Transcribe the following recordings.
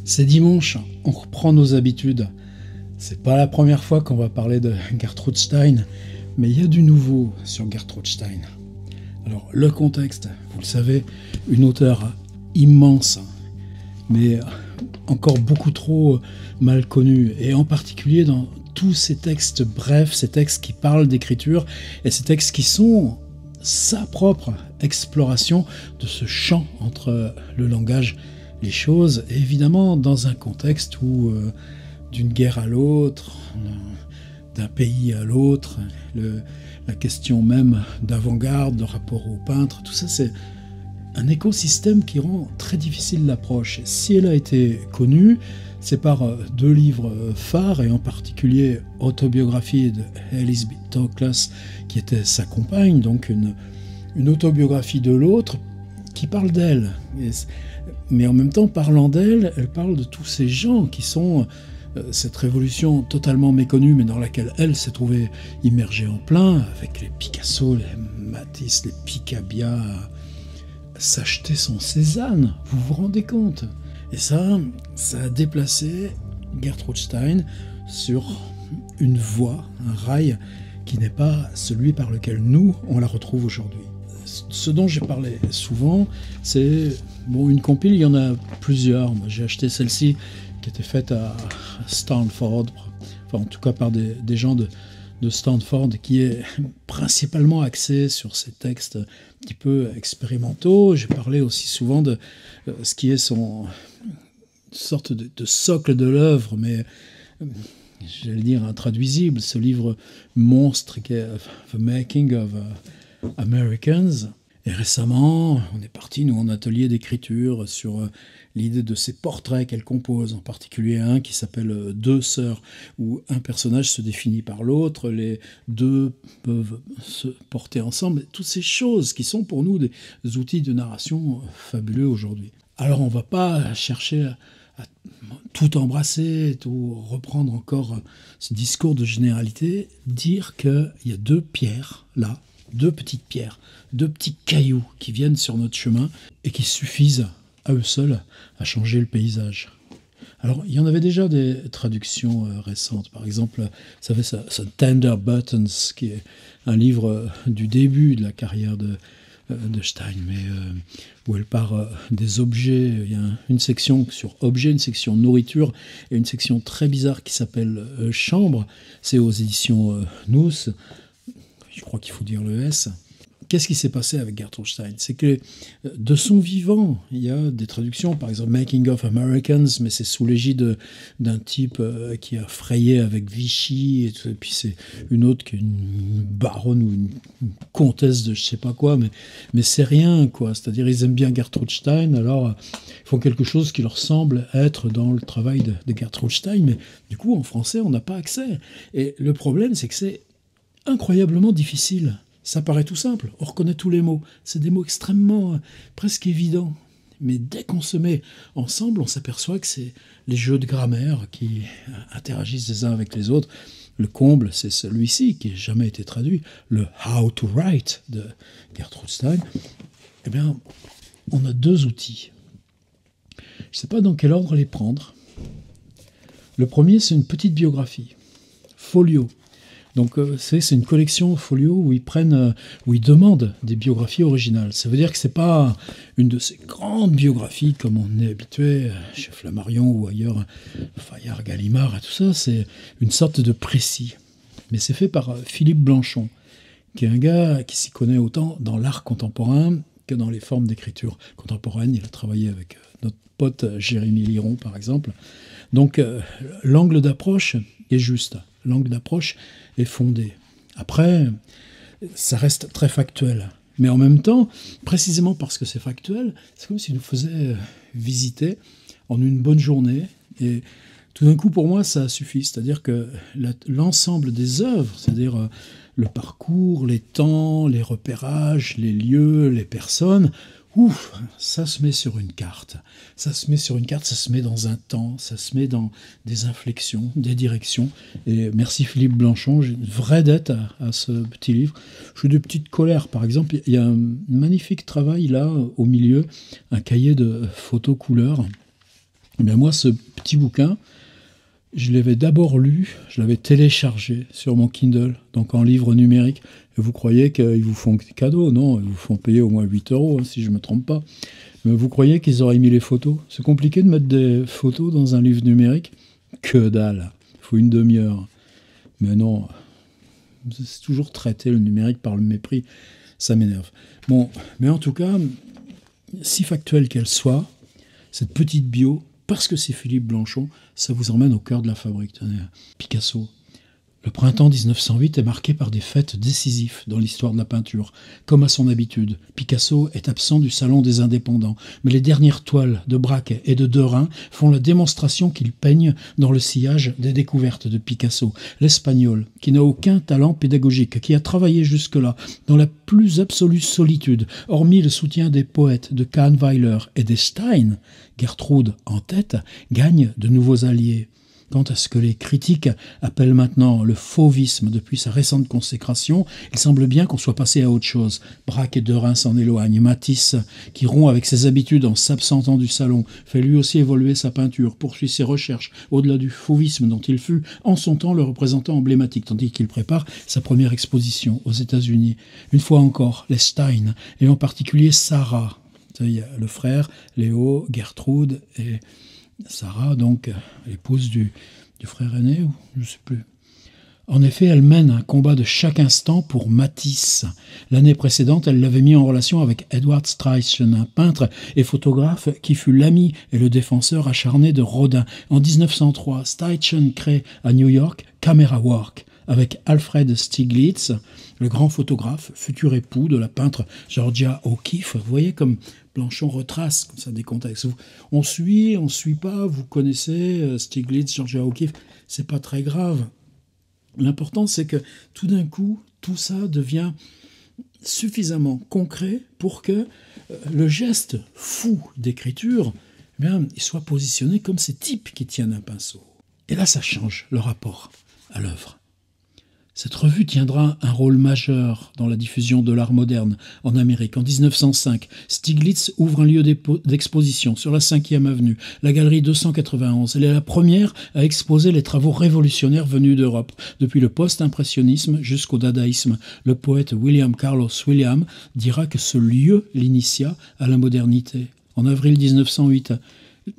C'est dimanche, on reprend nos habitudes. C'est pas la première fois qu'on va parler de Gertrude Stein, mais il y a du nouveau sur Gertrude Stein. Alors, le contexte, vous le savez, une auteure immense, mais encore beaucoup trop mal connue, et en particulier dans tous ces textes brefs, ces textes qui parlent d'écriture, et ces textes qui sont sa propre exploration de ce champ entre le langage, les choses, et évidemment dans un contexte où d'une guerre à l'autre, d'un pays à l'autre, la question même d'avant-garde, de rapport au peintre, tout ça c'est un écosystème qui rend très difficile l'approche. Si elle a été connue, c'est par deux livres phares, et en particulier Autobiographie de Alice B. Toklas, qui était sa compagne, donc une autobiographie de l'autre qui parle d'elle. Mais en même temps, parlant d'elle, elle parle de tous ces gens qui sont cette révolution totalement méconnue, mais dans laquelle elle s'est trouvée immergée en plein, avec les Picasso, les Matisse, les Picabia, s'acheter son Cézanne, vous vous rendez compte? Et ça a déplacé Gertrude Stein sur une voie, un rail qui n'est pas celui par lequel nous, on la retrouve aujourd'hui. Ce dont j'ai parlé souvent, c'est une compile, il y en a plusieurs. Moi, j'ai acheté celle-ci qui était faite à Stanford, enfin en tout cas par des gens de Stanford, qui est principalement axée sur ces textes un petit peu expérimentaux. J'ai parlé aussi souvent de ce qui est son sorte de socle de l'œuvre, mais j'allais dire intraduisible, ce livre monstre qui est The Making of Americans. Et récemment, on est parti, nous, en atelier d'écriture sur l'idée de ces portraits qu'elle compose, en particulier un qui s'appelle Deux sœurs, où un personnage se définit par l'autre, les deux peuvent se porter ensemble, toutes ces choses qui sont pour nous des outils de narration fabuleux aujourd'hui. Alors on ne va pas chercher à tout embrasser, tout reprendre encore ce discours de généralité, dire qu'il y a deux pierres là, deux petites pierres, deux petits cailloux qui viennent sur notre chemin et qui suffisent à eux seuls à changer le paysage. Alors, il y en avait déjà des traductions récentes. Par exemple, vous savez, ça Tender Buttons, qui est un livre du début de la carrière de Stein, mais où elle part des objets. Il y a une section sur objets, une section nourriture, et une section très bizarre qui s'appelle chambre. C'est aux éditions Nous. Je crois qu'il faut dire le S. Qu'est-ce qui s'est passé avec Gertrude Stein? C'est que de son vivant, il y a des traductions, par exemple Making of Americans, mais c'est sous l'égide d'un type qui a frayé avec Vichy, et puis c'est une autre qui est une baronne ou une comtesse de je sais pas quoi, mais c'est rien, quoi. C'est-à-dire ils aiment bien Gertrude Stein, alors ils font quelque chose qui leur semble être dans le travail de Gertrude Stein, mais du coup en français on n'a pas accès. Et le problème c'est que c'est incroyablement difficile. Ça paraît tout simple, on reconnaît tous les mots. C'est des mots extrêmement, presque évidents. Mais dès qu'on se met ensemble, on s'aperçoit que c'est les jeux de grammaire qui interagissent les uns avec les autres. Le comble, c'est celui-ci qui n'a jamais été traduit, le How to Write de Gertrude Stein. Eh bien, on a deux outils. Je ne sais pas dans quel ordre les prendre. Le premier, c'est une petite biographie, folio. Donc c'est une collection folio où ils demandent des biographies originales. Ça veut dire que c'est pas une de ces grandes biographies comme on est habitué chez Flammarion ou ailleurs, Fayard, Gallimard et tout ça. C'est une sorte de précis. Mais c'est fait par Philippe Blanchon, qui est un gars qui s'y connaît autant dans l'art contemporain que dans les formes d'écriture contemporaine. Il a travaillé avec notre pote Jérémy Liron, par exemple. Donc l'angle d'approche est juste. L'angle d'approche est fondé. Après, ça reste très factuel. Mais en même temps, précisément parce que c'est factuel, c'est comme s'il nous faisait visiter en une bonne journée. Et tout d'un coup, pour moi, ça suffit. C'est-à-dire que l'ensemble des œuvres, c'est-à-dire le parcours, les temps, les repérages, les lieux, les personnes, ça se met sur une carte. Ça se met sur une carte, ça se met dans un temps, ça se met dans des inflexions, des directions. Et merci Philippe Blanchon, j'ai une vraie dette à ce petit livre. J'ai des petites colères, par exemple. Il y a un magnifique travail là, au milieu, un cahier de photos couleurs Eh bien moi, ce petit bouquin, je l'avais d'abord lu, je l'avais téléchargé sur mon Kindle, donc en livre numérique. Et vous croyez qu'ils vous font des cadeaux? Non, ils vous font payer au moins 8 euros, hein, si je ne me trompe pas. Mais vous croyez qu'ils auraient mis les photos? C'est compliqué de mettre des photos dans un livre numérique? Que dalle, il faut une demi-heure. Mais non, c'est toujours traité le numérique par le mépris, ça m'énerve. Bon, mais en tout cas, si factuelle qu'elle soit, cette petite bio, parce que c'est Philippe Blanchon, ça vous emmène au cœur de la fabrique. Tenez, Picasso. Le printemps 1908 est marqué par des faits décisifs dans l'histoire de la peinture. Comme à son habitude, Picasso est absent du salon des indépendants, mais les dernières toiles de Braque et de Derain font la démonstration qu'il peigne dans le sillage des découvertes de Picasso. L'Espagnol, qui n'a aucun talent pédagogique, qui a travaillé jusque-là dans la plus absolue solitude, hormis le soutien des poètes de Kahnweiler et des Stein, Gertrude en tête, gagne de nouveaux alliés. Quant à ce que les critiques appellent maintenant le fauvisme depuis sa récente consécration, il semble bien qu'on soit passé à autre chose. Braque et Derain s'en éloignent. Matisse, qui rompt avec ses habitudes en s'absentant du salon, fait lui aussi évoluer sa peinture, poursuit ses recherches au-delà du fauvisme dont il fut en son temps le représentant emblématique, tandis qu'il prépare sa première exposition aux États-Unis. Une fois encore, les Stein, et en particulier Sarah, le frère, Léo, Gertrude et Sarah, donc, l'épouse du frère aîné, ou je ne sais plus. En effet, elle mène un combat de chaque instant pour Matisse. L'année précédente, elle l'avait mis en relation avec Edward Steichen, un peintre et photographe qui fut l'ami et le défenseur acharné de Rodin. En 1903, Steichen crée à New York Camera Work avec Alfred Stieglitz, le grand photographe, futur époux de la peintre Georgia O'Keeffe. Vous voyez comme Blanchon retrace comme ça des contextes. On suit pas, vous connaissez Stieglitz, Georgia O'Keeffe, c'est pas très grave. L'important, c'est que tout d'un coup, tout ça devient suffisamment concret pour que le geste fou d'écriture, eh bien, il soit positionné comme ces types qui tiennent un pinceau. Et là, ça change le rapport à l'œuvre. Cette revue tiendra un rôle majeur dans la diffusion de l'art moderne en Amérique. En 1905, Stieglitz ouvre un lieu d'exposition sur la 5e avenue, la galerie 291. Elle est la première à exposer les travaux révolutionnaires venus d'Europe, depuis le post-impressionnisme jusqu'au dadaïsme. Le poète William Carlos Williams dira que ce lieu l'initia à la modernité. En avril 1908,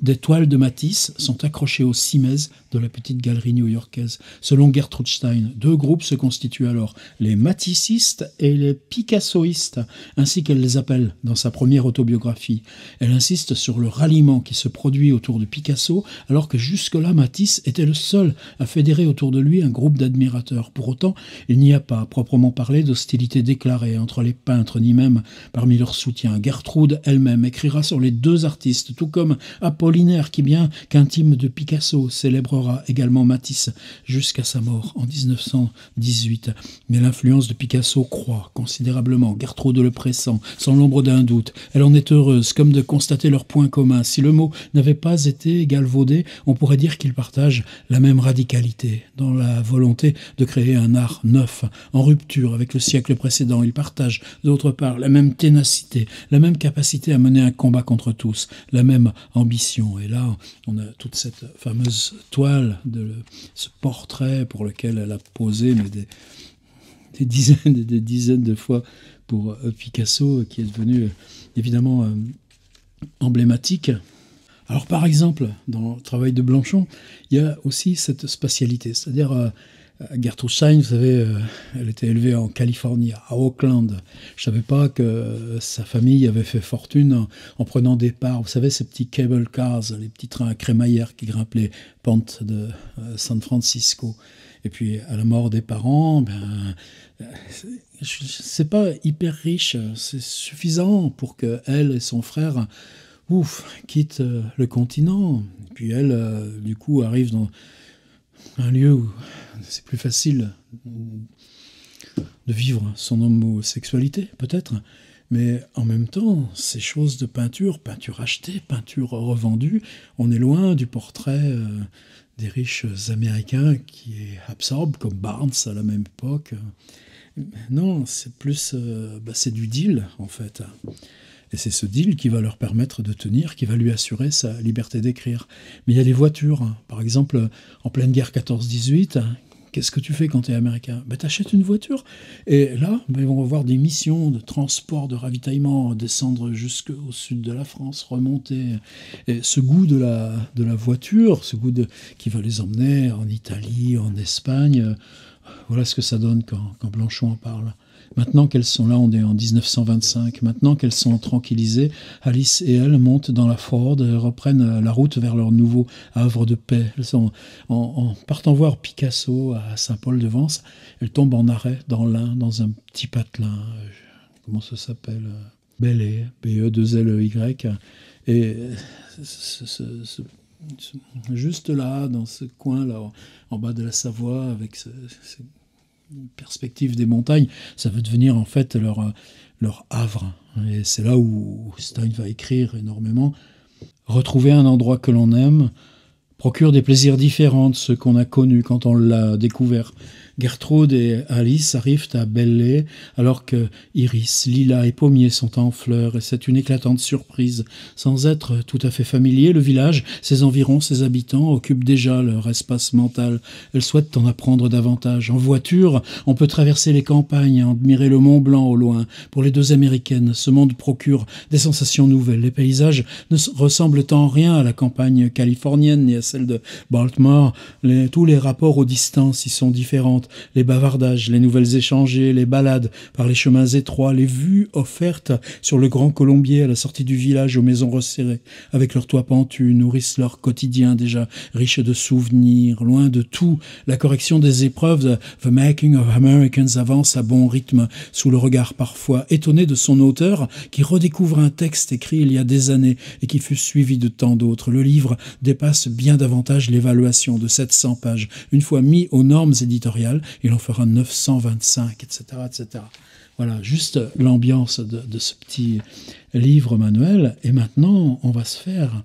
des toiles de Matisse sont accrochées au cimaises de la petite galerie new-yorkaise. Selon Gertrude Stein, deux groupes se constituent alors, les matiscistes et les picassoïstes, ainsi qu'elle les appelle dans sa première autobiographie. Elle insiste sur le ralliement qui se produit autour de Picasso, alors que jusque-là Matisse était le seul à fédérer autour de lui un groupe d'admirateurs. Pour autant, il n'y a pas, à proprement parler, d'hostilité déclarée entre les peintres, ni même parmi leurs soutiens. Gertrude elle-même écrira sur les deux artistes, tout comme Apollinaire, qui bien qu'intime de Picasso, célébrera également Matisse jusqu'à sa mort en 1918. Mais l'influence de Picasso croît considérablement. Gertrude le pressent, sans l'ombre d'un doute. Elle en est heureuse, comme de constater leurs points communs. Si le mot n'avait pas été galvaudé, on pourrait dire qu'ils partagent la même radicalité dans la volonté de créer un art neuf, en rupture avec le siècle précédent. Ils partagent, d'autre part, la même ténacité, la même capacité à mener un combat contre tous, la même ambition. Et là, on a toute cette fameuse toile de ce portrait pour lequel elle a posé mais des dizaines de fois pour Picasso, qui est devenu évidemment emblématique. Alors par exemple, dans le travail de Blanchon, il y a aussi cette spatialité, c'est-à-dire Gertrude Stein, vous savez, elle était élevée en Californie, à Oakland. Je savais pas que sa famille avait fait fortune en prenant des parts. Vous savez, ces petits cable cars, les petits trains à crémaillère qui grimpent les pentes de San Francisco. Et puis, à la mort des parents, c'est pas hyper riche. C'est suffisant pour que elle et son frère, quittent le continent. Et puis elle, du coup, arrive dans un lieu où c'est plus facile de vivre son homosexualité, peut-être, mais en même temps, ces choses de peinture achetée, peinture revendue, on est loin du portrait des riches américains qui absorbent, comme Barnes à la même époque. Non, c'est plus, c'est du deal, en fait. Et c'est ce deal qui va leur permettre de tenir, qui va lui assurer sa liberté d'écrire. Mais il y a des voitures, hein. Par exemple, en pleine guerre 14-18, qu'est-ce que tu fais quand tu es américain? Ben, tu achètes une voiture. Et là, ben, ils vont avoir des missions de transport, de ravitaillement, descendre jusqu'au sud de la France, remonter. Et ce goût de la voiture, ce goût qui va les emmener en Italie, en Espagne, voilà ce que ça donne quand Blanchot en parle. Maintenant qu'elles sont là, on est en 1925, maintenant qu'elles sont tranquillisées, Alice et elle montent dans la Ford et reprennent la route vers leur nouveau havre de paix. Elles sont en partant voir Picasso à Saint-Paul-de-Vence, elles tombent en arrêt dans l'Ain, dans un petit patelin, comment ça s'appelle? Belley, B-E-2-L-E-Y. Et juste là, dans ce coin-là, en bas de la Savoie, avec ce perspective des montagnes, ça va devenir en fait leur havre. Et c'est là où Stein va écrire énormément. Retrouver un endroit que l'on aime procure des plaisirs différents de ceux qu'on a connus quand on l'a découvert. Gertrude et Alice arrivent à Belley alors que iris, lilas et pommiers sont en fleurs et c'est une éclatante surprise. Sans être tout à fait familier, le village, ses environs, ses habitants occupent déjà leur espace mental. Elles souhaitent en apprendre davantage. En voiture, on peut traverser les campagnes, admirer le Mont Blanc au loin. Pour les deux Américaines, ce monde procure des sensations nouvelles. Les paysages ne ressemblent en rien à la campagne californienne ni à celle de Baltimore. Tous les rapports aux distances y sont différents. Les bavardages, les nouvelles échangées, les balades par les chemins étroits, les vues offertes sur le Grand Colombier à la sortie du village aux maisons resserrées, avec leurs toits pentus, nourrissent leur quotidien déjà riche de souvenirs. Loin de tout, la correction des épreuves, The Making of Americans avance à bon rythme, sous le regard parfois étonné de son auteur, qui redécouvre un texte écrit il y a des années et qui fut suivi de tant d'autres. Le livre dépasse bien davantage l'évaluation de 700 pages. Une fois mis aux normes éditoriales, il en fera 925, etc., etc. Voilà, juste l'ambiance de ce petit livre manuel. Et maintenant, on va se faire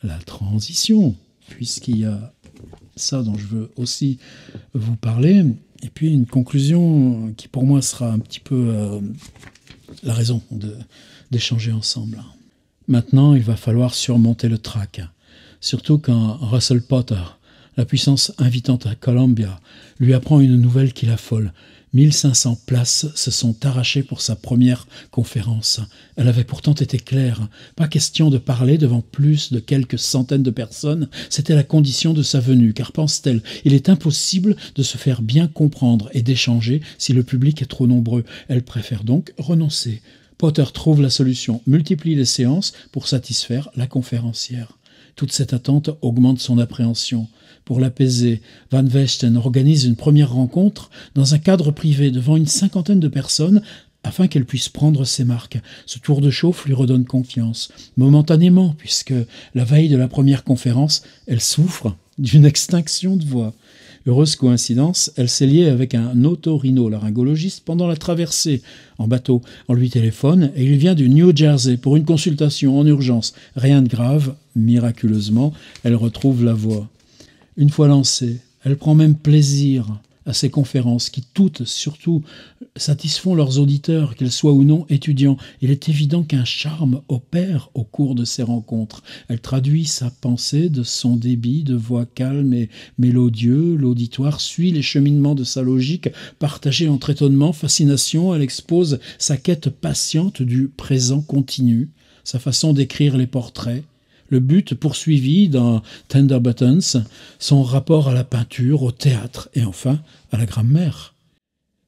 la transition, puisqu'il y a ça dont je veux aussi vous parler, et puis une conclusion qui pour moi sera un petit peu la raison d'échanger ensemble. Maintenant, il va falloir surmonter le trac, surtout quand Russell Potter, la puissance invitante à Columbia, lui apprend une nouvelle qui l'affole. 1500 places se sont arrachées pour sa première conférence. Elle avait pourtant été claire. Pas question de parler devant plus de quelques centaines de personnes. C'était la condition de sa venue, car pense-t-elle, il est impossible de se faire bien comprendre et d'échanger si le public est trop nombreux. Elle préfère donc renoncer. Potter trouve la solution, multiplie les séances pour satisfaire la conférencière. Toute cette attente augmente son appréhension. Pour l'apaiser, Van Vechten organise une première rencontre dans un cadre privé devant une cinquantaine de personnes afin qu'elle puisse prendre ses marques. Ce tour de chauffe lui redonne confiance, momentanément, puisque la veille de la première conférence, elle souffre d'une extinction de voix. Heureuse coïncidence, elle s'est liée avec un otorhinolaryngologiste pendant la traversée en bateau. On lui téléphone et il vient du New Jersey pour une consultation en urgence. Rien de grave, miraculeusement, elle retrouve la voix. Une fois lancée, elle prend même plaisir à ces conférences qui toutes, surtout, satisfont leurs auditeurs, qu'ils soient ou non étudiants. Il est évident qu'un charme opère au cours de ces rencontres. Elle traduit sa pensée de son débit de voix calme et mélodieux. L'auditoire suit les cheminements de sa logique, partagée entre étonnement, fascination. Elle expose sa quête patiente du présent continu, sa façon d'écrire les portraits. Le but poursuivi dans Tender Buttons, son rapport à la peinture, au théâtre et enfin à la grammaire.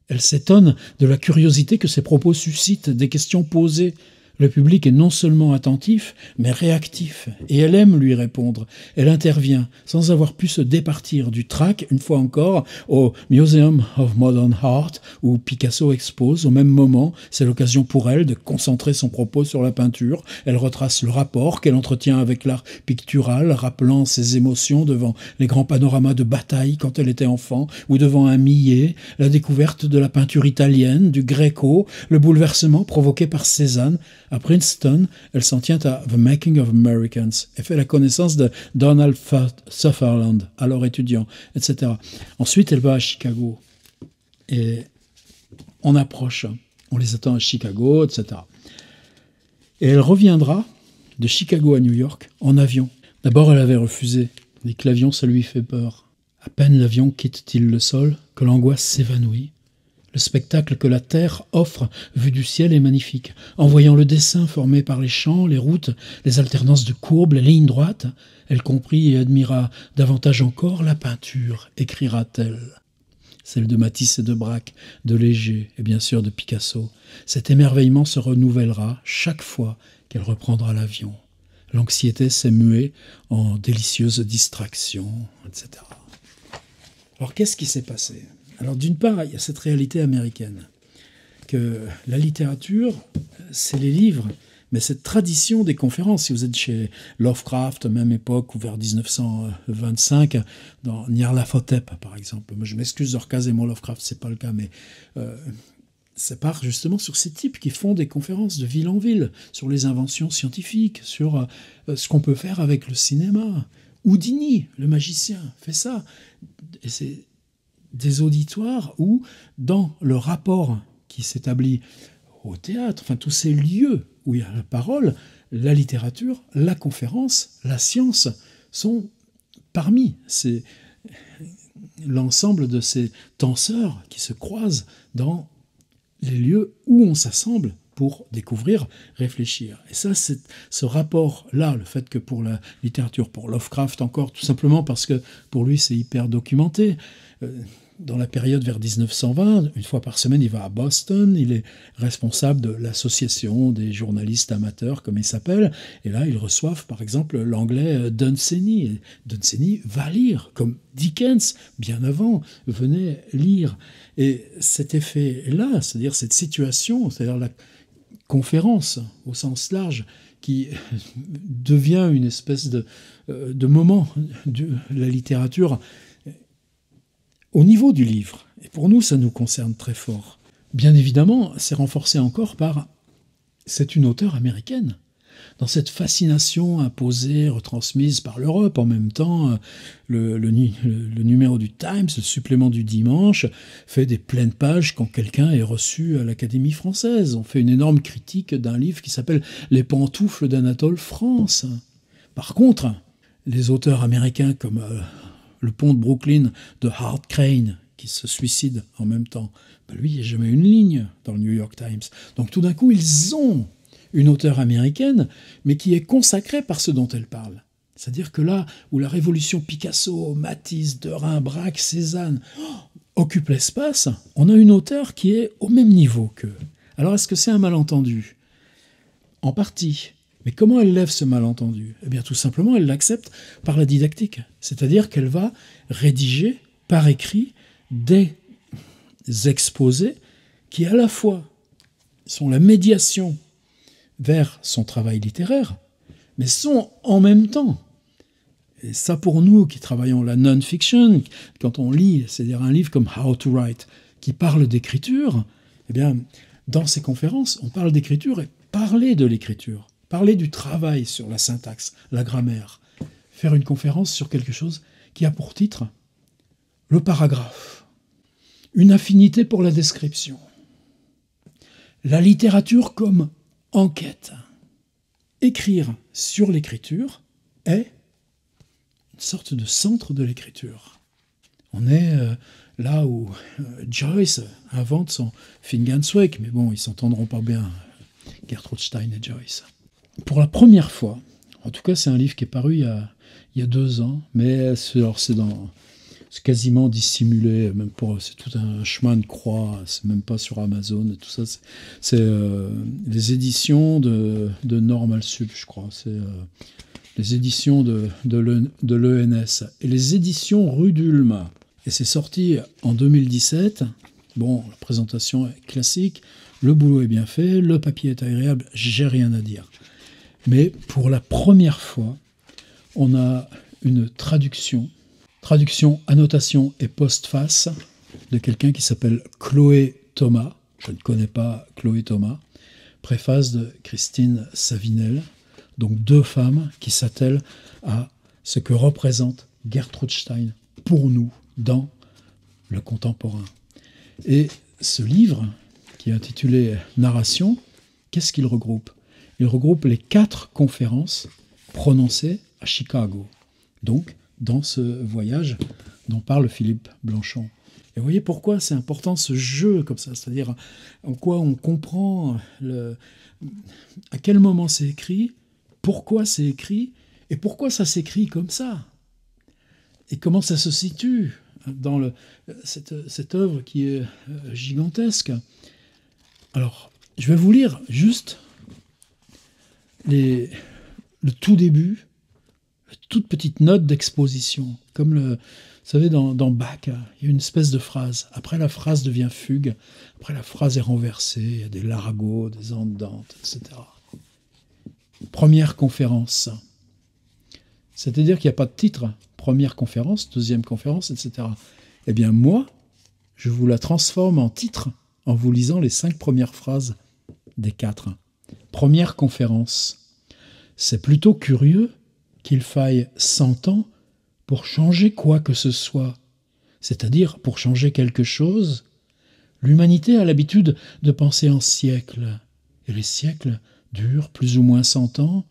Elle s'étonne de la curiosité que ses propos suscitent, des questions posées. Le public est non seulement attentif, mais réactif, et elle aime lui répondre. Elle intervient, sans avoir pu se départir du trac, une fois encore, au Museum of Modern Art, où Picasso expose. Au même moment, c'est l'occasion pour elle de concentrer son propos sur la peinture. Elle retrace le rapport qu'elle entretient avec l'art pictural, rappelant ses émotions devant les grands panoramas de bataille quand elle était enfant, ou devant un Millet, la découverte de la peinture italienne, du Gréco, le bouleversement provoqué par Cézanne. À Princeton, elle s'en tient à The Making of Americans et fait la connaissance de Donald Sutherland, alors étudiant, etc. Ensuite, elle va à Chicago et on approche, on les attend à Chicago, etc. Et elle reviendra de Chicago à New York en avion. D'abord, elle avait refusé. Dit que l'avion, ça lui fait peur. À peine l'avion quitte-t-il le sol que l'angoisse s'évanouit. Le spectacle que la terre offre, vu du ciel, est magnifique. En voyant le dessin formé par les champs, les routes, les alternances de courbes, les lignes droites, elle comprit et admira davantage encore la peinture, écrira-t-elle. Celle de Matisse et de Braque, de Léger et bien sûr de Picasso. Cet émerveillement se renouvellera chaque fois qu'elle reprendra l'avion. L'anxiété s'est muée en délicieuse distraction, etc. Alors qu'est-ce qui s'est passé ? Alors d'une part, il y a cette réalité américaine, que la littérature, c'est les livres, mais cette tradition des conférences, si vous êtes chez Lovecraft, même époque, ou vers 1925, dans Nyarlathotep, par exemple. Moi, je m'excuse de recaser mon Lovecraft, c'est pas le cas, mais ça part justement sur ces types qui font des conférences de ville en ville, sur les inventions scientifiques, sur ce qu'on peut faire avec le cinéma. Houdini, le magicien, fait ça. Et c'est des auditoires où, dans le rapport qui s'établit au théâtre, enfin tous ces lieux où il y a la parole, la littérature, la conférence, la science sont parmi l'ensemble de ces tenseurs qui se croisent dans les lieux où on s'assemble pour découvrir, réfléchir. Et ça, c'est ce rapport-là, le fait que pour la littérature, pour Lovecraft encore, tout simplement parce que pour lui, c'est hyper documenté. Dans la période vers 1920, une fois par semaine, il va à Boston, il est responsable de l'association des journalistes amateurs, comme ils s'appellent, et là, ils reçoivent, par exemple, l'anglais Dunsany. Et Dunsany va lire, comme Dickens, bien avant, venait lire. Et cet effet-là, c'est-à-dire cette situation, c'est-à-dire la conférence au sens large, qui devient une espèce de moment de la littérature au niveau du livre. Et pour nous, ça nous concerne très fort. Bien évidemment, c'est renforcé encore par... C'est une auteure américaine. Dans cette fascination imposée, retransmise par l'Europe, en même temps, le numéro du Times, le supplément du dimanche, fait des pleines pages quand quelqu'un est reçu à l'Académie française. On fait une énorme critique d'un livre qui s'appelle « Les pantoufles d'Anatole France ». Par contre, les auteurs américains comme le pont de Brooklyn de Hart Crane, qui se suicide en même temps, ben lui, il n'y a jamais une ligne dans le New York Times. Donc tout d'un coup, ils ont une auteure américaine, mais qui est consacrée par ce dont elle parle. C'est-à-dire que là où la révolution Picasso, Matisse, Derain, Braque, Cézanne occupe l'espace, on a une auteure qui est au même niveau qu'eux. Alors est-ce que c'est un malentendu ? En partie. Mais comment elle lève ce malentendu ? Eh bien tout simplement, elle l'accepte par la didactique. C'est-à-dire qu'elle va rédiger par écrit des exposés qui à la fois sont la médiation vers son travail littéraire, mais sont en même temps, et ça pour nous qui travaillons la non-fiction, quand on lit, c'est-à-dire un livre comme How to Write, qui parle d'écriture, eh bien, dans ces conférences, on parle d'écriture et parler de l'écriture, parler du travail sur la syntaxe, la grammaire, faire une conférence sur quelque chose qui a pour titre le paragraphe, une affinité pour la description, la littérature comme enquête. Écrire sur l'écriture est une sorte de centre de l'écriture. On est là où Joyce invente son Finnegan's Wake, mais bon, ils s'entendront pas bien, Gertrude Stein et Joyce. Pour la première fois, en tout cas c'est un livre qui est paru il y a 2 ans, mais c'est quasiment dissimulé, même c'est tout un chemin de croix, c'est même pas sur Amazon et tout ça. C'est les éditions de Normal Sup, je crois. C'est les éditions de l'ENS et les éditions Rue d'Ulm. Et c'est sorti en 2017. Bon, la présentation est classique, le boulot est bien fait, le papier est agréable, j'ai rien à dire. Mais pour la première fois, on a une traduction, annotation et postface de quelqu'un qui s'appelle Chloé Thomas. Je ne connais pas Chloé Thomas. Préface de Christine Savinel. Donc 2 femmes qui s'attellent à ce que représente Gertrude Stein pour nous dans le contemporain. Et ce livre, qui est intitulé Narration, qu'est-ce qu'il regroupe ? Il regroupe les 4 conférences prononcées à Chicago. Donc, dans ce voyage dont parle Philippe Blanchon. Et vous voyez pourquoi c'est important ce jeu comme ça, c'est-à-dire en quoi on comprend à quel moment c'est écrit, pourquoi c'est écrit, et pourquoi ça s'écrit comme ça. Et comment ça se situe dans cette œuvre qui est gigantesque. Alors, je vais vous lire juste le tout début, la toute petite note d'exposition, comme vous savez, dans Bach, il y a une espèce de phrase. Après, la phrase devient fugue. Après, la phrase est renversée. Il y a des largos, des andantes, etc. Première conférence. C'est-à-dire qu'il n'y a pas de titre. Première conférence, deuxième conférence, etc. Eh bien, moi, je vous la transforme en titre en vous lisant les 5 premières phrases des 4. Première conférence. C'est plutôt curieux qu'il faille 100 ans pour changer quoi que ce soit, c'est-à-dire pour changer quelque chose. L'humanité a l'habitude de penser en siècles, et les siècles durent plus ou moins 100 ans.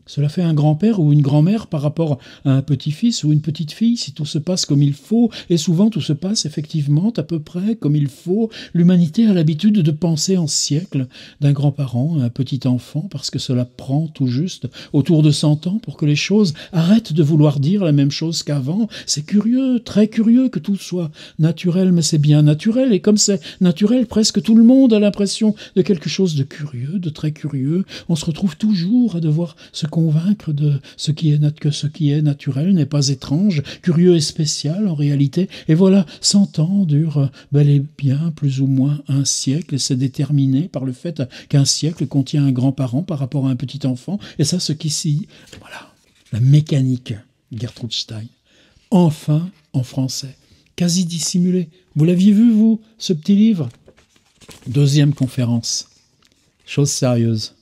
Cela fait un grand-père ou une grand-mère par rapport à un petit-fils ou une petite-fille si tout se passe comme il faut, et souvent tout se passe effectivement à peu près comme il faut. L'humanité a l'habitude de penser en siècles, d'un grand-parent à un petit-enfant, parce que cela prend tout juste autour de 100 ans pour que les choses arrêtent de vouloir dire la même chose qu'avant. C'est curieux, très curieux que tout soit naturel, mais c'est bien naturel, et comme c'est naturel, presque tout le monde a l'impression de quelque chose de curieux, de très curieux. On se retrouve toujours à devoir se convaincre de que ce qui est naturel n'est pas étrange, curieux et spécial en réalité. Et voilà, 100 ans durent bel et bien plus ou moins un siècle, et c'est déterminé par le fait qu'un siècle contient un grand-parent par rapport à un petit enfant. Et ça, ce qu'ici, voilà, la mécanique Gertrude Stein. Enfin, en français, quasi dissimulé. Vous l'aviez vu, vous, ce petit livre? Deuxième conférence. Chose sérieuse.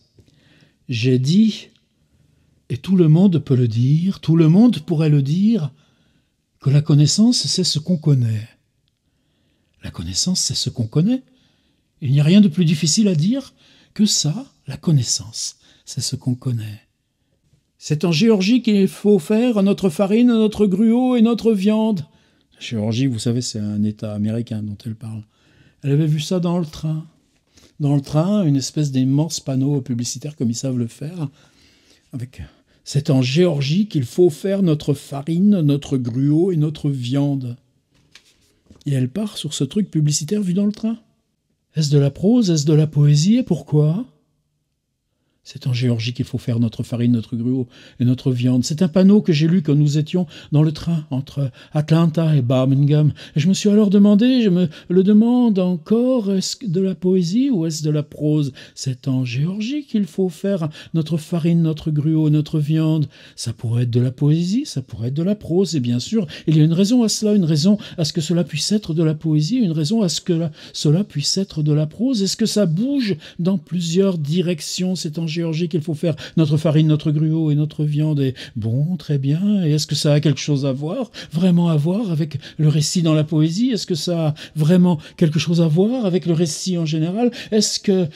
J'ai dit, et tout le monde peut le dire, tout le monde pourrait le dire, que la connaissance, c'est ce qu'on connaît. La connaissance, c'est ce qu'on connaît. Il n'y a rien de plus difficile à dire que ça, la connaissance, c'est ce qu'on connaît. C'est en Géorgie qu'il faut faire notre farine, notre gruau et notre viande. La Géorgie, vous savez, c'est un État américain dont elle parle. Elle avait vu ça dans le train. Dans le train, une espèce d'immense panneau publicitaire comme ils savent le faire, avec... C'est en Géorgie qu'il faut faire notre farine, notre gruau et notre viande. Et elle part sur ce truc publicitaire vu dans le train. Est-ce de la prose? Est-ce de la poésie? Et pourquoi? C'est en Géorgie qu'il faut faire notre farine, notre gruau et notre viande. C'est un panneau que j'ai lu quand nous étions dans le train entre Atlanta et Birmingham. Et je me suis alors demandé, je me le demande encore, est-ce de la poésie ou est-ce de la prose? C'est en Géorgie qu'il faut faire notre farine, notre gruau, notre viande. Ça pourrait être de la poésie, ça pourrait être de la prose. Et bien sûr, il y a une raison à cela, une raison à ce que cela puisse être de la poésie, une raison à ce que cela puisse être de la prose. Est-ce que ça bouge dans plusieurs directions? C'est en Géorgie qu'il faut faire notre farine, notre gruau et notre viande. Et bon, très bien. Et est-ce que ça a quelque chose à voir, vraiment à voir avec le récit dans la poésie? Est-ce que ça a vraiment quelque chose à voir avec le récit en général? Est-ce que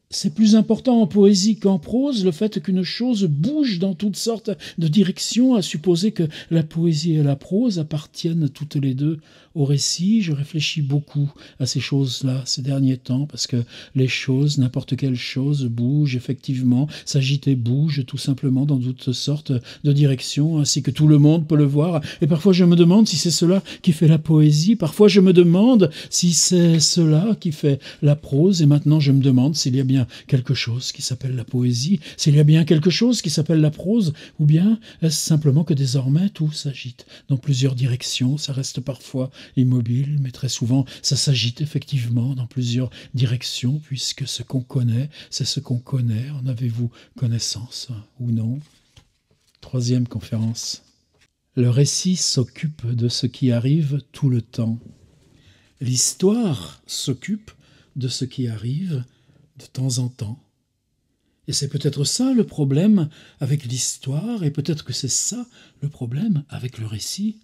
c'est plus important en poésie qu'en prose, le fait qu'une chose bouge dans toutes sortes de directions, à supposer que la poésie et la prose appartiennent toutes les deux au récit? Je réfléchis beaucoup à ces choses-là ces derniers temps, parce que les choses, n'importe quelle chose, bougent effectivement, s'agitent et bougent tout simplement dans toutes sortes de directions, ainsi que tout le monde peut le voir. Et parfois je me demande si c'est cela qui fait la poésie, parfois je me demande si c'est cela qui fait la prose, et maintenant je me demande s'il y a bien quelque chose qui s'appelle la poésie, s'il y a bien quelque chose qui s'appelle la prose, ou bien est-ce simplement que désormais tout s'agite dans plusieurs directions? Ça reste parfois immobile, mais très souvent ça s'agite effectivement dans plusieurs directions, puisque ce qu'on connaît, c'est ce qu'on connaît. En avez-vous connaissance ou non? Troisième conférence. Le récit s'occupe de ce qui arrive tout le temps. L'histoire s'occupe de ce qui arrive de temps en temps. Et c'est peut-être ça le problème avec l'histoire, et peut-être que c'est ça le problème avec le récit.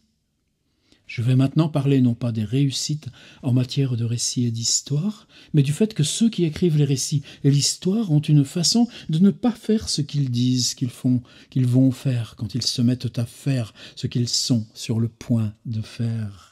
Je vais maintenant parler non pas des réussites en matière de récit et d'histoire, mais du fait que ceux qui écrivent les récits et l'histoire ont une façon de ne pas faire ce qu'ils disent qu'ils font, qu'ils vont faire quand ils se mettent à faire ce qu'ils sont sur le point de faire.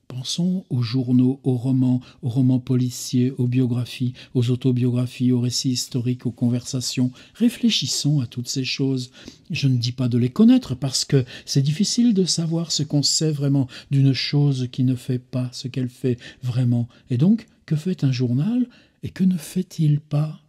Pensons aux journaux, aux romans policiers, aux biographies, aux autobiographies, aux récits historiques, aux conversations. Réfléchissons à toutes ces choses. Je ne dis pas de les connaître parce que c'est difficile de savoir ce qu'on sait vraiment d'une chose qui ne fait pas ce qu'elle fait vraiment. Et donc, que fait un journal et que ne fait-il pas ?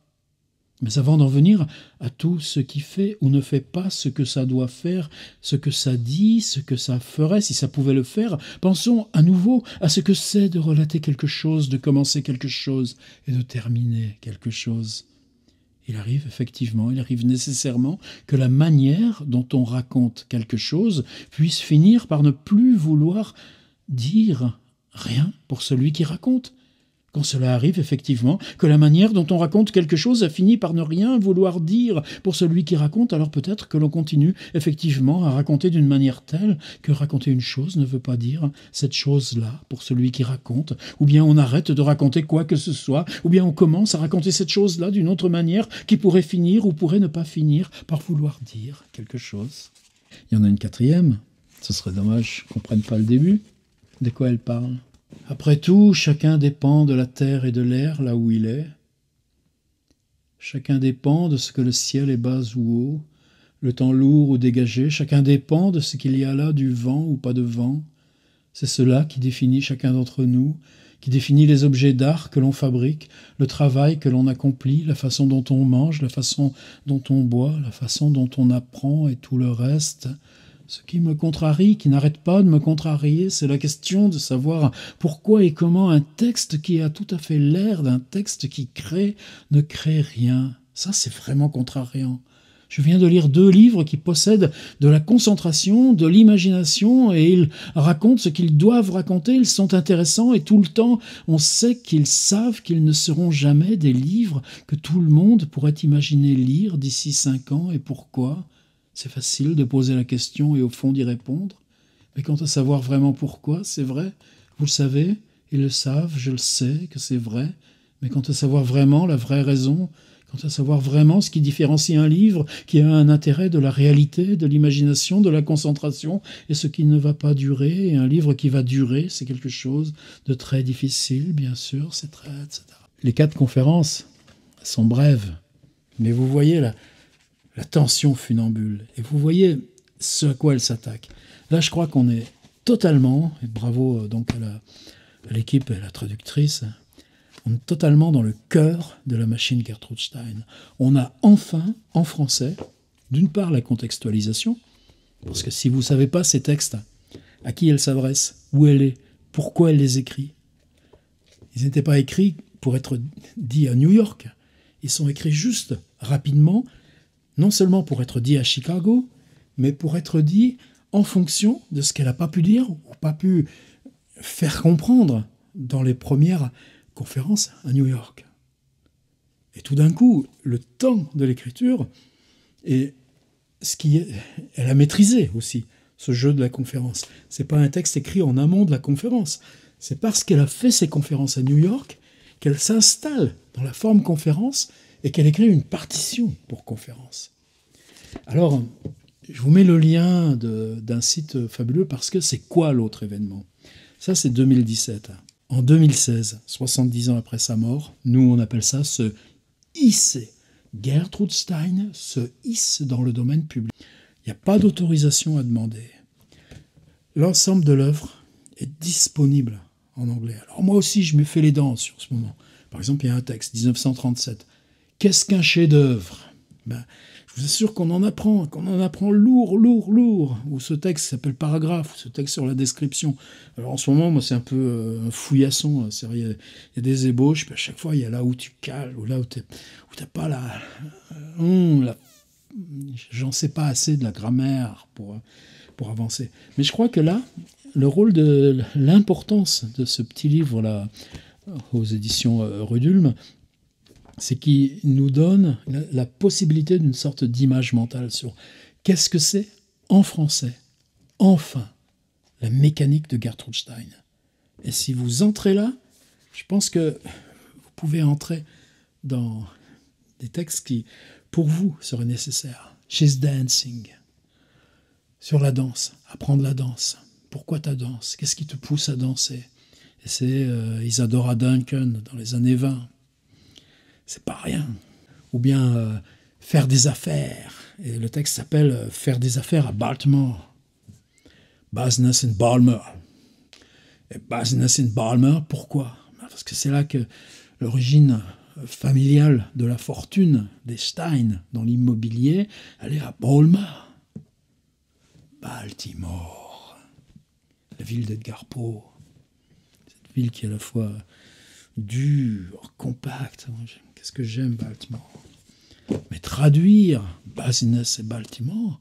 Mais avant d'en venir à tout ce qui fait ou ne fait pas ce que ça doit faire, ce que ça dit, ce que ça ferait si ça pouvait le faire, pensons à nouveau à ce que c'est de relater quelque chose, de commencer quelque chose et de terminer quelque chose. Il arrive effectivement, il arrive nécessairement que la manière dont on raconte quelque chose puisse finir par ne plus vouloir dire rien pour celui qui raconte. Quand cela arrive, effectivement, que la manière dont on raconte quelque chose a fini par ne rien vouloir dire pour celui qui raconte, alors peut-être que l'on continue effectivement à raconter d'une manière telle que raconter une chose ne veut pas dire cette chose-là pour celui qui raconte, ou bien on arrête de raconter quoi que ce soit, ou bien on commence à raconter cette chose-là d'une autre manière qui pourrait finir ou pourrait ne pas finir par vouloir dire quelque chose. Il y en a une quatrième, ce serait dommage qu'on ne prenne pas le début. De quoi elle parle ? Après tout, chacun dépend de la terre et de l'air là où il est. Chacun dépend de ce que le ciel est bas ou haut, le temps lourd ou dégagé. Chacun dépend de ce qu'il y a là, du vent ou pas de vent. C'est cela qui définit chacun d'entre nous, qui définit les objets d'art que l'on fabrique, le travail que l'on accomplit, la façon dont on mange, la façon dont on boit, la façon dont on apprend et tout le reste. Ce qui me contrarie, qui n'arrête pas de me contrarier, c'est la question de savoir pourquoi et comment un texte qui a tout à fait l'air d'un texte qui crée ne crée rien. Ça, c'est vraiment contrariant. Je viens de lire 2 livres qui possèdent de la concentration, de l'imagination, et ils racontent ce qu'ils doivent raconter, ils sont intéressants, et tout le temps, on sait qu'ils savent qu'ils ne seront jamais des livres que tout le monde pourrait imaginer lire d'ici 5 ans, et pourquoi ? C'est facile de poser la question et au fond d'y répondre. Mais quant à savoir vraiment pourquoi, c'est vrai, vous le savez, ils le savent, je le sais que c'est vrai. Mais quant à savoir vraiment la vraie raison, quant à savoir vraiment ce qui différencie un livre qui a un intérêt de la réalité, de l'imagination, de la concentration, et ce qui ne va pas durer, et un livre qui va durer, c'est quelque chose de très difficile, bien sûr, c'est très, etc. Les 4 conférences sont brèves, mais vous voyez là, la tension funambule. Et vous voyez ce à quoi elle s'attaque. Là, je crois qu'on est totalement, et bravo donc à l'équipe et à la traductrice, on est totalement dans le cœur de la machine Gertrude Stein. On a enfin, en français, d'une part la contextualisation, parce que si vous ne savez pas ces textes, à qui elle s'adresse, où elle est, pourquoi elle les écrit, ils n'étaient pas écrits pour être dits à New York, ils sont écrits juste, rapidement, non seulement pour être dit à Chicago, mais pour être dit en fonction de ce qu'elle n'a pas pu dire ou pas pu faire comprendre dans les premières conférences à New York. Et tout d'un coup, le temps de l'écriture, et elle a maîtrisé aussi ce jeu de la conférence. Ce n'est pas un texte écrit en amont de la conférence. C'est parce qu'elle a fait ses conférences à New York qu'elle s'installe dans la forme conférence et qu'elle écrit une partition pour conférence. Alors, je vous mets le lien d'un site fabuleux parce que c'est quoi l'autre événement ? Ça, c'est 2017. En 2016, 70 ans après sa mort, nous, on appelle ça se hisser. Gertrude Stein se hisse dans le domaine public. Il n'y a pas d'autorisation à demander. L'ensemble de l'œuvre est disponible en anglais. Alors moi aussi, je me fais les dents sur ce moment. Par exemple, il y a un texte, 1937. Qu'est-ce qu'un chef-d'œuvre ? Je vous assure qu'on en apprend lourd. Ou ce texte s'appelle paragraphe, ou ce texte sur la description. Alors en ce moment, moi, c'est un peu un fouillasson. Il y a des ébauches, puis à chaque fois, il y a là où tu cales, ou là où t'as pas j'en sais pas assez de la grammaire pour avancer. Mais je crois que là, le rôle de l'importance de ce petit livre-là, aux éditions Rudulm, c'est qu'il nous donne la possibilité d'une sorte d'image mentale sur qu'est-ce que c'est en français, enfin, la mécanique de Gertrude Stein. Et si vous entrez là, je pense que vous pouvez entrer dans des textes qui, pour vous, seraient nécessaires. She's dancing. Sur la danse, apprendre la danse. Pourquoi ta danse? Qu'est-ce qui te pousse à danser? Et c'est Isadora Duncan dans les années 20. C'est pas rien. Ou bien faire des affaires. Et le texte s'appelle Faire des affaires à Baltimore. Business in Baltimore. Et business in Baltimore, pourquoi? Parce que c'est là que l'origine familiale de la fortune des Stein dans l'immobilier, elle est à Baltimore. Baltimore. La ville d'Edgar Poe. Cette ville qui est à la fois dure, compacte. Qu'est-ce que j'aime Baltimore. Mais traduire business et Baltimore,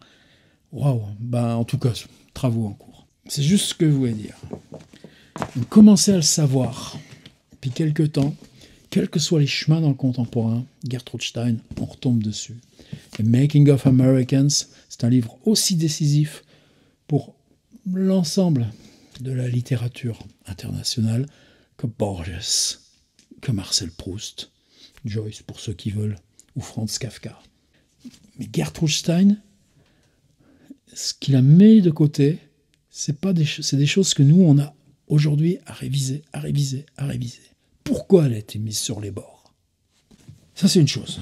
waouh, en tout cas, travaux en cours. C'est juste ce que je voulais dire. Donc, commencez à le savoir. Puis quelque temps, quels que soient les chemins dans le contemporain, Gertrude Stein, on retombe dessus. The Making of Americans, c'est un livre aussi décisif pour l'ensemble de la littérature internationale que Borges, que Marcel Proust, Joyce pour ceux qui veulent, ou Franz Kafka. Mais Gertrude Stein, ce qu'il a mis de côté, c'est des choses que nous, on a aujourd'hui à réviser. Pourquoi elle a été mise sur les bords? Ça, c'est une chose.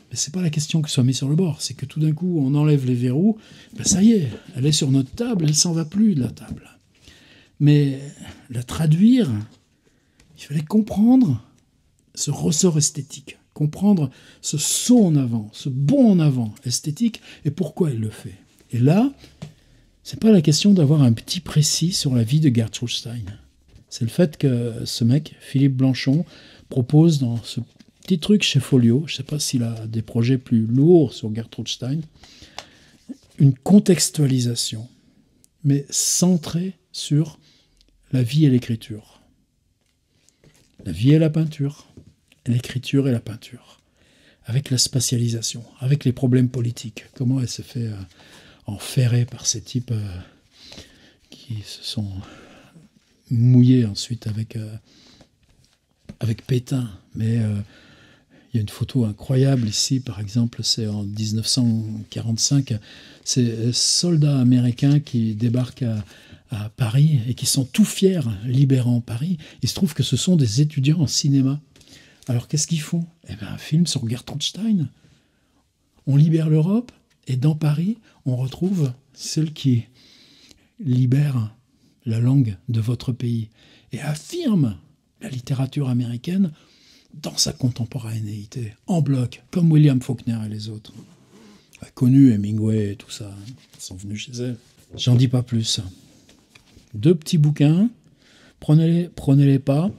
Mais c'est pas la question qu'elle soit mise sur le bord. C'est que tout d'un coup, on enlève les verrous. Ça y est, elle est sur notre table, elle s'en va plus de la table. Mais la traduire, il fallait comprendre ce ressort esthétique, comprendre ce saut en avant, ce bond en avant esthétique, et pourquoi elle le fait. Et là, c'est pas la question d'avoir un petit précis sur la vie de Gertrude Stein. C'est le fait que ce mec, Philippe Blanchon, propose dans ce petit truc chez Folio, je ne sais pas s'il a des projets plus lourds sur Gertrude Stein, une contextualisation, mais centrée sur la vie et l'écriture. La vie et la peinture, l'écriture et la peinture, avec la spatialisation, avec les problèmes politiques. Comment elle s'est fait enferrer par ces types qui se sont mouillés ensuite avec Pétain. Mais il y a une photo incroyable ici, par exemple, c'est en 1945, c'est soldats américains qui débarquent à Paris et qui sont tout fiers, libérant Paris. Il se trouve que ce sont des étudiants en cinéma. Alors qu'est-ce qu'ils font? Un film sur Gertrude Stein. On libère l'Europe et dans Paris, on retrouve celle qui libère la langue de votre pays et affirme la littérature américaine dans sa contemporanéité, en bloc, comme William Faulkner et les autres. Connu, Hemingway et tout ça, ils sont venus chez elle. J'en dis pas plus. 2 petits bouquins, prenez-les pas.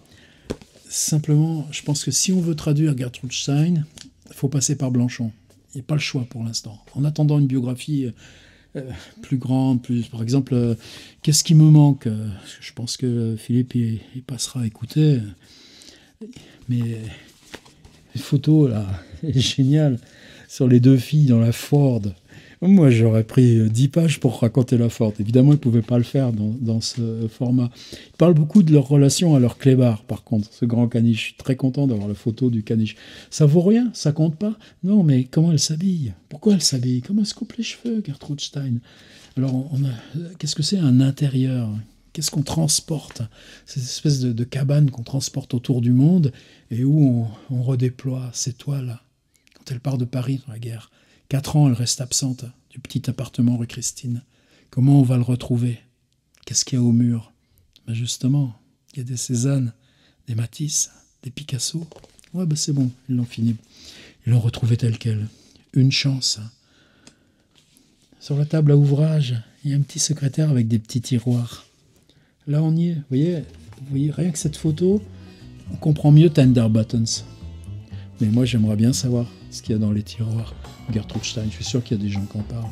Simplement, je pense que si on veut traduire Gertrude Stein, il faut passer par Blanchon. Il n'y a pas le choix pour l'instant. En attendant une biographie plus grande, par exemple, qu'est-ce qui me manque? Je pense que Philippe il passera à écouter. Mais les photos, là, elle est géniale, sur les 2 filles dans la Ford. Moi, j'aurais pris 10 pages pour raconter la Ford. Évidemment, ils ne pouvaient pas le faire dans ce format. Ils parlent beaucoup de leur relation à leur clébard, par contre, ce grand caniche. Je suis très content d'avoir la photo du caniche. Ça vaut rien, ça compte pas. Non, mais comment elle s'habille? Pourquoi elle s'habille? Comment elle se coupe les cheveux, Gertrude Stein? Alors, qu'est-ce que c'est un intérieur? Qu'est-ce qu'on transporte? Cette espèce de cabane qu'on transporte autour du monde et où on redéploie ces toiles. Quand elle part de Paris dans la guerre, 4 ans, elle reste absente du petit appartement rue Christine. Comment on va le retrouver? Qu'est-ce qu'il y a au mur? Justement, il y a des Cézanne, des Matisse, des Picasso. Ouais, c'est bon, ils l'ont fini. Ils l'ont retrouvé tel quel. Une chance. Sur la table à ouvrage, il y a un petit secrétaire avec des petits tiroirs. Là, on y est. Vous voyez, rien que cette photo, on comprend mieux Tender Buttons. Mais moi, j'aimerais bien savoir ce qu'il y a dans les tiroirs. Gertrude Stein, je suis sûr qu'il y a des gens qui en parlent.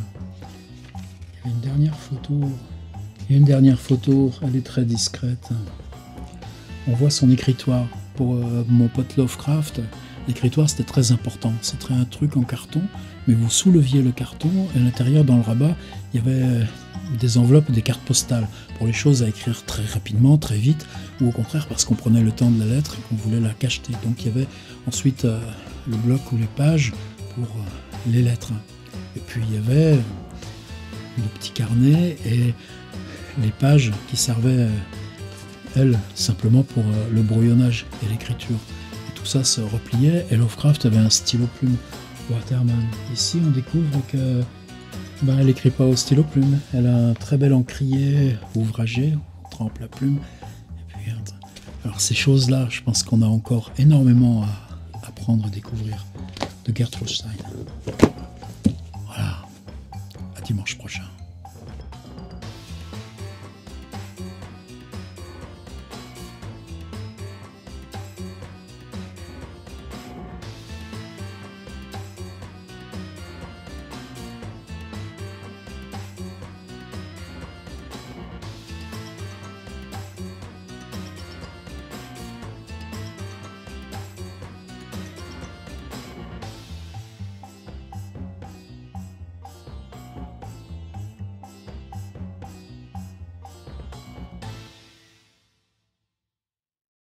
Il y a une dernière photo. Elle est très discrète. On voit son écritoire. Pour mon pote Lovecraft, l'écritoire c'était très important. C'était un truc en carton, mais vous souleviez le carton et à l'intérieur, dans le rabat, il y avait des enveloppes, des cartes postales pour les choses à écrire très rapidement, très vite, ou au contraire parce qu'on prenait le temps de la lettre et qu'on voulait la cacheter. Donc il y avait ensuite le bloc ou les pages pour les lettres. Et puis il y avait le petit carnet et les pages qui servaient, elles, simplement pour le brouillonnage et l'écriture. Et tout ça se repliait et Lovecraft avait un stylo plume Waterman. Ici, on découvre que elle n'écrit pas au stylo plume. Elle a un très bel encrier ouvragé, on trempe la plume. Et puis, alors ces choses-là, je pense qu'on a encore énormément à apprendre et découvrir de Gertrude Stein. Voilà, à dimanche prochain.